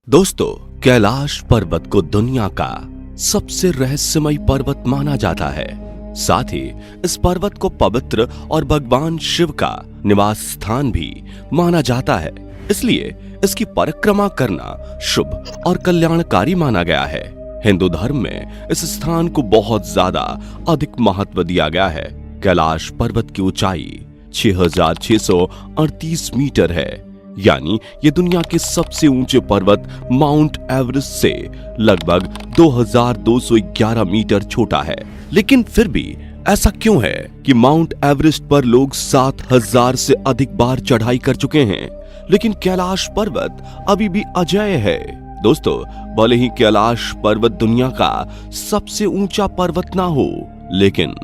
दोस्तों, कैलाश पर्वत को दुनिया का सबसे रहस्यमयी पर्वत माना जाता है। साथ ही इस पर्वत को पवित्र और भगवान शिव का निवास स्थान भी माना जाता है। इसलिए इसकी परिक्रमा करना शुभ और कल्याणकारी माना गया है। हिंदू धर्म में इस स्थान को बहुत ज्यादा अधिक महत्व दिया गया है। कैलाश पर्वत की ऊंचाई 6,638 मीटर है, यानी ये दुनिया के सबसे ऊंचे पर्वत माउंट एवरेस्ट से लगभग 2,211 मीटर छोटा है। लेकिन फिर भी ऐसा क्यों है कि माउंट एवरेस्ट पर लोग 7,000 से अधिक बार चढ़ाई कर चुके हैं, लेकिन कैलाश पर्वत अभी भी अजेय है। दोस्तों, भले ही कैलाश पर्वत दुनिया का सबसे ऊंचा पर्वत ना हो, लेकिन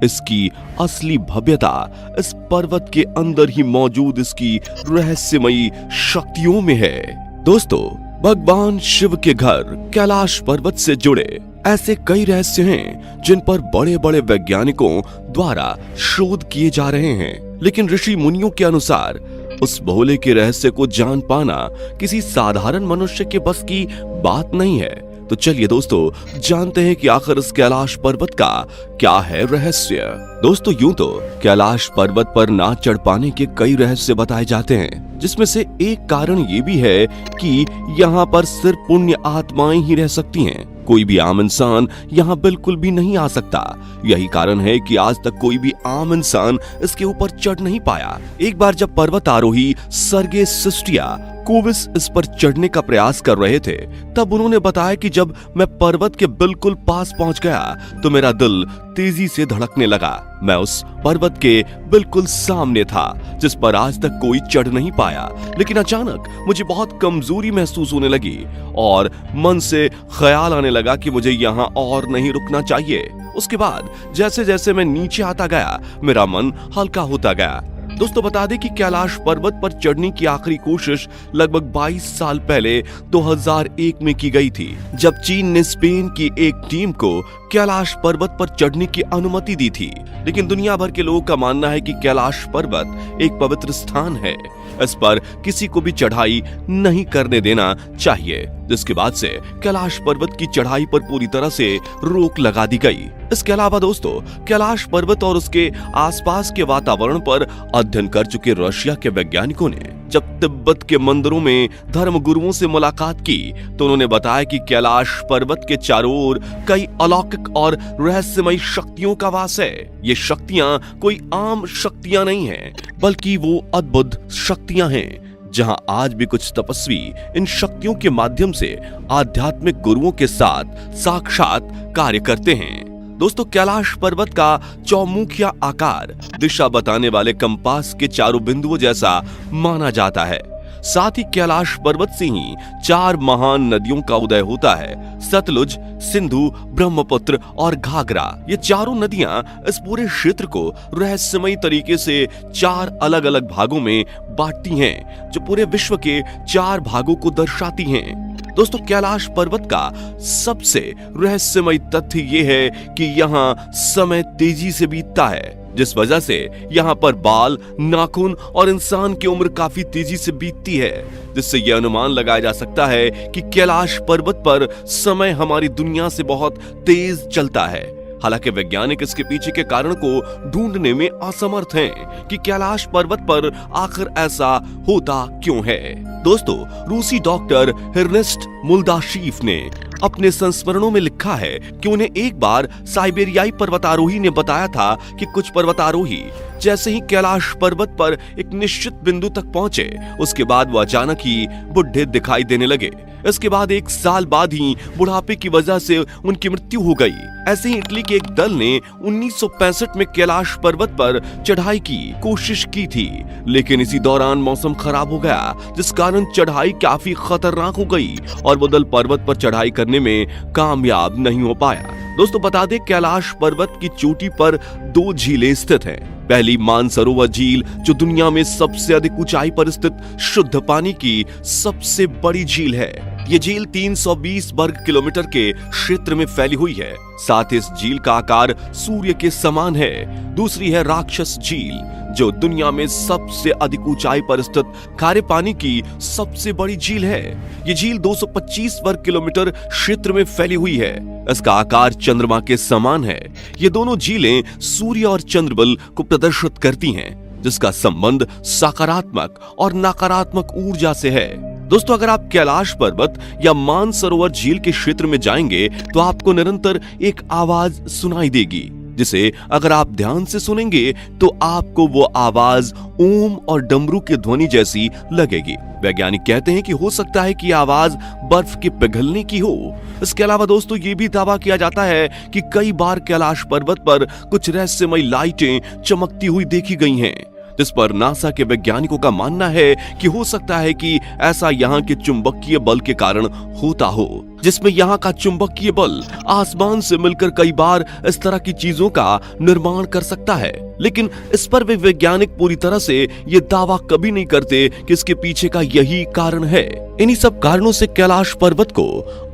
इसकी असली भव्यता इस पर्वत के अंदर ही मौजूद इसकी रहस्यमयी शक्तियों में है। दोस्तों, भगवान शिव के घर कैलाश पर्वत से जुड़े ऐसे कई रहस्य हैं जिन पर बड़े बड़े वैज्ञानिकों द्वारा शोध किए जा रहे हैं, लेकिन ऋषि मुनियों के अनुसार उस भोले के रहस्य को जान पाना किसी साधारण मनुष्य के बस की बात नहीं है। तो चलिए दोस्तों, जानते हैं कि आखिर इस कैलाश पर्वत का क्या है रहस्य। दोस्तों, यूं तो कैलाश पर्वत पर ना चढ़ पाने के कई रहस्य बताए जाते हैं, जिसमें से एक कारण ये भी है कि यहाँ पर सिर्फ पुण्य आत्माएं ही रह सकती हैं। कोई भी आम इंसान यहाँ बिल्कुल भी नहीं आ सकता। यही कारण है कि आज तक कोई भी आम इंसान इसके ऊपर चढ़ नहीं पाया। एक बार जब पर्वत आरोही सर्गे सिस्टिया कोविस इस पर चढ़ने का प्रयास कर रहे थे, तब उन्होंने बताया कि जब मैं पर्वत के बिल्कुल पास पहुंच गया तो मेरा दिल तेजी से धड़कने लगा। मैं उस पर्वत के बिल्कुल सामने था जिस पर आज तक कोई चढ़ नहीं पाया, लेकिन अचानक मुझे बहुत कमजोरी महसूस होने लगी और मन से ख्याल आने लगा कि मुझे यहाँ और नहीं रुकना चाहिए। उसके बाद जैसे जैसे मैं नीचे आता गया, मेरा मन हल्का होता गया। दोस्तों, बता दें कि कैलाश पर्वत पर चढ़ने की आखिरी कोशिश लगभग 22 साल पहले 2001 में की गई थी, जब चीन ने स्पेन की एक टीम को कैलाश पर्वत पर चढ़ने की अनुमति दी थी। लेकिन दुनिया भर के लोगों का मानना है कि कैलाश पर्वत एक पवित्र स्थान है, इस पर किसी को भी चढ़ाई नहीं करने देना चाहिए, जिसके बाद से कैलाश पर्वत की चढ़ाई पर पूरी तरह से रोक लगा दी गई। इसके अलावा दोस्तों, कैलाश पर्वत और उसके आसपास के वातावरण पर अध्ययन कर चुके रशिया के वैज्ञानिकों ने जब तिब्बत के मंदिरों में धर्म गुरुओं से मुलाकात की, तो उन्होंने बताया कि कैलाश पर्वत के चारों ओर कई अलौकिक और रहस्यमयी शक्तियों का वास है। ये शक्तियां कोई आम शक्तियां नहीं हैं, बल्कि वो अद्भुत शक्तियां हैं, जहां आज भी कुछ तपस्वी इन शक्तियों के माध्यम से आध्यात्मिक गुरुओं के साथ साक्षात कार्य करते हैं। दोस्तों, कैलाश पर्वत का चौमुखिया आकार दिशा बताने वाले कंपास के चारों बिंदुओं जैसा माना जाता है। साथ ही कैलाश पर्वत से ही 4 महान नदियों का उदय होता है: सतलुज, सिंधु, ब्रह्मपुत्र और घाघरा। ये चारों नदियां इस पूरे क्षेत्र को रहस्यमयी तरीके से 4 अलग अलग भागों में बांटती हैं, जो पूरे विश्व के 4 भागों को दर्शाती हैं। दोस्तों, कैलाश पर्वत का सबसे रहस्यमयी तथ्य ये है कि यहाँ समय तेजी से बीतता है, जिस वजह से यहाँ पर बाल, नाखून और इंसान की उम्र काफी तेजी से बीतती है, जिससे यह अनुमान लगाया जा सकता है कि कैलाश पर्वत पर समय हमारी दुनिया से बहुत तेज चलता है। हालांकि वैज्ञानिक इसके पीछे के कारण को ढूंढने में असमर्थ हैं कि कैलाश पर्वत पर आखिर ऐसा होता क्यों है। दोस्तों, रूसी डॉक्टर हिर्नेस्ट मुल्दाशीफ ने अपने संस्मरणों में लिखा है कि उन्हें एक बार साइबेरियाई पर्वतारोही ने बताया था कि कुछ पर्वतारोही जैसे ही कैलाश पर्वत पर एक निश्चित बिंदु तक पहुंचे, उसके बाद वो अचानक ही बुढ़े दिखाई देने लगे। इसके बाद 1 साल बाद ही बुढ़ापे की वजह से उनकी मृत्यु हो गई। ऐसे ही इटली के एक दल ने 1965 में कैलाश पर्वत पर चढ़ाई की कोशिश की थी, लेकिन इसी दौरान मौसम खराब हो गया, जिस कारण चढ़ाई काफी खतरनाक हो गई और वो दल पर्वत पर चढ़ाई करने में कामयाब नहीं हो पाया। दोस्तों, बता दें, कैलाश पर्वत की चोटी पर 2 झीलें स्थित हैं। पहली मानसरोवर झील, जो दुनिया में सबसे अधिक ऊंचाई पर स्थित शुद्ध पानी की सबसे बड़ी झील है। ये झील 320 वर्ग किलोमीटर के क्षेत्र में फैली हुई है। साथ ही इस झील का आकार सूर्य के समान है। दूसरी है राक्षस झील, जो दुनिया में सबसे अधिक ऊंचाई पर स्थित खारे पानी की सबसे बड़ी झील है। ये झील 225 वर्ग किलोमीटर क्षेत्र में फैली हुई है। इसका आकार चंद्रमा के समान है। ये दोनों झीलें सूर्य और चंद्रबल को प्रदर्शित करती हैं, जिसका संबंध सकारात्मक और नकारात्मक ऊर्जा से है। दोस्तों, अगर आप कैलाश पर्वत या मानसरोवर झील के क्षेत्र में जाएंगे तो आपको निरंतर एक आवाज सुनाई देगी, जिसे अगर आप ध्यान से सुनेंगे तो आपको वो आवाज ओम और डमरू की ध्वनि जैसी लगेगी। वैज्ञानिक कहते हैं कि हो सकता है कि आवाज बर्फ के पिघलने की हो। इसके अलावा दोस्तों, ये भी दावा किया जाता है कि कई बार कैलाश पर्वत पर कुछ रहस्यमयी लाइटें चमकती हुई देखी गई हैं, जिस पर नासा के वैज्ञानिकों का मानना है कि हो सकता है कि ऐसा यहाँ के चुंबकीय बल के कारण होता हो, जिसमें यहाँ का चुंबकीय बल आसमान से मिलकर कई बार इस तरह की चीजों का निर्माण कर सकता है। लेकिन इस पर वे वैज्ञानिक पूरी तरह से ये दावा कभी नहीं करते कि इसके पीछे का यही कारण है। इन्हीं सब कारणों से कैलाश पर्वत को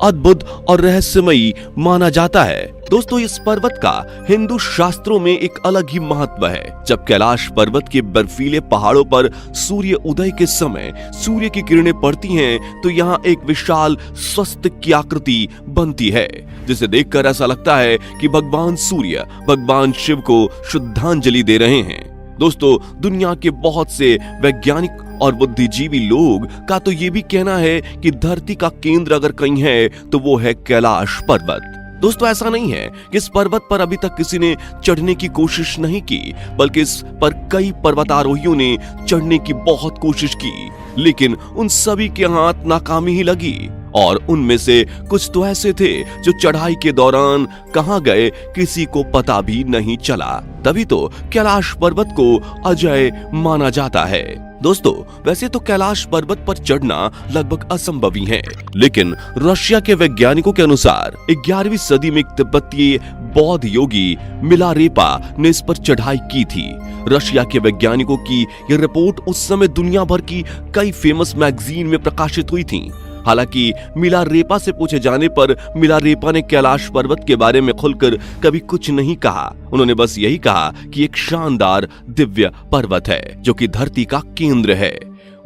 अद्भुत और रहस्यमयी माना जाता है। दोस्तों, इस पर्वत का हिंदू शास्त्रों में एक अलग ही महत्व है। जब कैलाश पर्वत के बर्फीले पहाड़ों पर सूर्य उदय के समय सूर्य की किरणें पड़ती हैं, तो यहाँ एक विशाल स्वस्तिक की आकृति बनती है, जिसे देखकर ऐसा लगता है कि भगवान सूर्य भगवान शिव को श्रद्धांजलि दे रहे हैं। दोस्तों, दुनिया के बहुत से वैज्ञानिक और बुद्धिजीवी लोग का तो ये भी कहना है कि धरती का केंद्र अगर कहीं है तो वो है कैलाश पर्वत। दोस्तों, ऐसा नहीं है कि इस पर्वत पर अभी तक किसी ने चढ़ने की कोशिश नहीं की, बल्कि इस पर कई पर्वतारोहियों ने चढ़ने की बहुत कोशिश की, लेकिन उन सभी के हाथ नाकामी ही लगी। और उनमें से कुछ तो ऐसे थे जो चढ़ाई के दौरान कहां गए किसी को पता भी नहीं चला। तभी तो कैलाश पर्वत को अजय माना जाता है। दोस्तों, वैसे तो कैलाश पर्वत पर चढ़ना लगभग असंभव ही है, लेकिन रशिया के वैज्ञानिकों के अनुसार 11वीं सदी में एक तिब्बतीय बौद्ध योगी मिलारेपा ने इस पर चढ़ाई की थी। रशिया के वैज्ञानिकों की यह रिपोर्ट उस समय दुनिया भर की कई फेमस मैगजीन में प्रकाशित हुई थी। हालांकि मिलारेपा से पूछे जाने पर मिलारेपा ने कैलाश पर्वत के बारे में खुलकर कभी कुछ नहीं कहा। उन्होंने बस यही कहा कि एक शानदार दिव्य पर्वत है जो कि धरती का केंद्र है।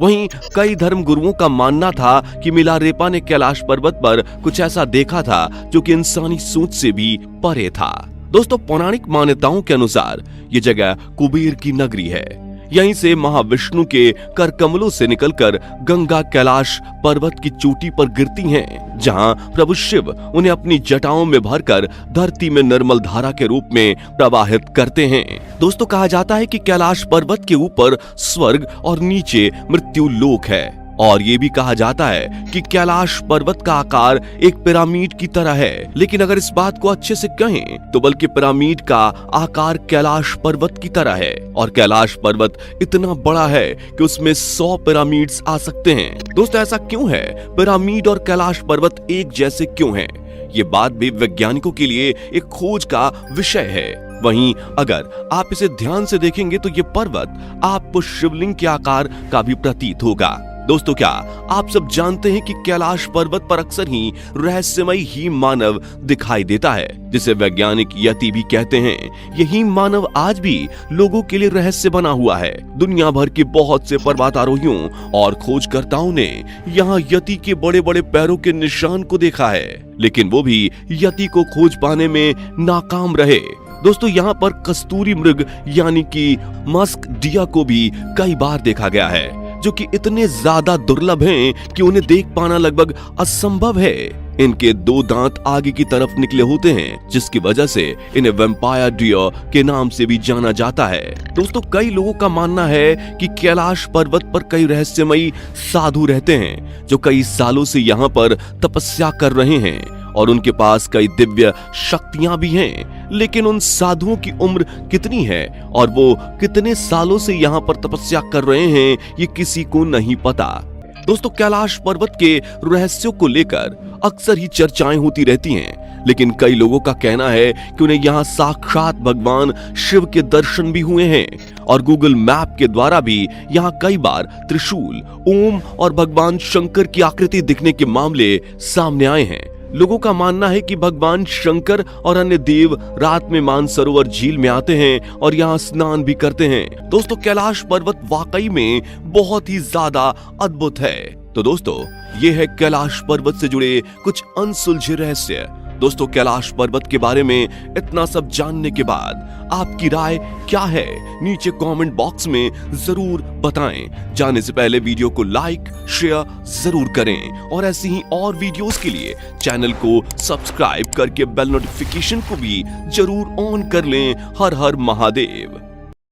वहीं कई धर्म गुरुओं का मानना था कि मिलारेपा ने कैलाश पर्वत पर कुछ ऐसा देखा था जो कि इंसानी सोच से भी परे था। दोस्तों, पौराणिक मान्यताओं के अनुसार ये जगह कुबेर की नगरी है। यहीं से महाविष्णु के कर कमलों से निकलकर गंगा कैलाश पर्वत की चोटी पर गिरती हैं, जहां प्रभु शिव उन्हें अपनी जटाओं में भरकर धरती में निर्मल धारा के रूप में प्रवाहित करते हैं। दोस्तों, कहा जाता है कि कैलाश पर्वत के ऊपर स्वर्ग और नीचे मृत्यु लोक है, और ये भी कहा जाता है कि कैलाश पर्वत का आकार एक पिरामिड की तरह है। लेकिन अगर इस बात को अच्छे से कहें तो बल्कि पिरामिड का आकार कैलाश पर्वत की तरह है, और कैलाश पर्वत इतना बड़ा है कि उसमें 100 पिरामिड्स आ सकते हैं। दोस्तों, ऐसा क्यों है? पिरामिड और कैलाश पर्वत एक जैसे क्यों हैं? ये बात भी वैज्ञानिकों के लिए एक खोज का विषय है। वहीं अगर आप इसे ध्यान से देखेंगे तो ये पर्वत आपको शिवलिंग के आकार का भी प्रतीत होगा। दोस्तों, क्या आप सब जानते हैं कि कैलाश पर्वत पर अक्सर ही रहस्यमय ही मानव दिखाई देता है, जिसे वैज्ञानिक यति भी कहते हैं। यही मानव आज भी लोगों के लिए रहस्य बना हुआ है। दुनिया भर के बहुत से पर्वतारोहियों और खोजकर्ताओं ने यहाँ यति के बड़े बड़े पैरों के निशान को देखा है, लेकिन वो भी यति को खोज पाने में नाकाम रहे। दोस्तों, यहाँ पर कस्तूरी मृग यानी कि मस्क डिया को भी कई बार देखा गया है, जो कि इतने ज्यादा दुर्लभ हैं कि उन्हें देख पाना लगभग असंभव है। इनके 2 दांत आगे की तरफ निकले होते हैं, जिसकी वजह से इन्हें वैम्पायर डियर के नाम से भी जाना जाता है। दोस्तों, कई लोगों का मानना है कि कैलाश पर्वत पर कई रहस्यमयी साधु रहते हैं, जो कई सालों से यहाँ पर तपस्या कर रहे हैं, और उनके पास कई दिव्य शक्तियां भी हैं। लेकिन उन साधुओं की उम्र कितनी है और वो कितने सालों से यहाँ पर तपस्या कर रहे हैं, ये किसी को नहीं पता। दोस्तों, कैलाश पर्वत के रहस्यों को लेकर अक्सर ही चर्चाएं होती रहती हैं, लेकिन कई लोगों का कहना है कि उन्हें यहाँ साक्षात भगवान शिव के दर्शन भी हुए हैं, और गूगल मैप के द्वारा भी यहाँ कई बार त्रिशूल, ओम और भगवान शंकर की आकृति दिखने के मामले सामने आए हैं। लोगों का मानना है कि भगवान शंकर और अन्य देव रात में मानसरोवर झील में आते हैं और यहाँ स्नान भी करते हैं। दोस्तों, कैलाश पर्वत वाकई में बहुत ही ज्यादा अद्भुत है। तो दोस्तों, ये है कैलाश पर्वत से जुड़े कुछ अनसुलझे रहस्य। दोस्तों, कैलाश पर्वत के बारे में इतना सब जानने के बाद आपकी राय क्या है, नीचे कमेंट बॉक्स में जरूर बताएं। जाने से पहले वीडियो को लाइक शेयर जरूर करें और ऐसी ही और वीडियोस के लिए चैनल को सब्सक्राइब करके बेल नोटिफिकेशन को भी जरूर ऑन कर लें। हर हर महादेव।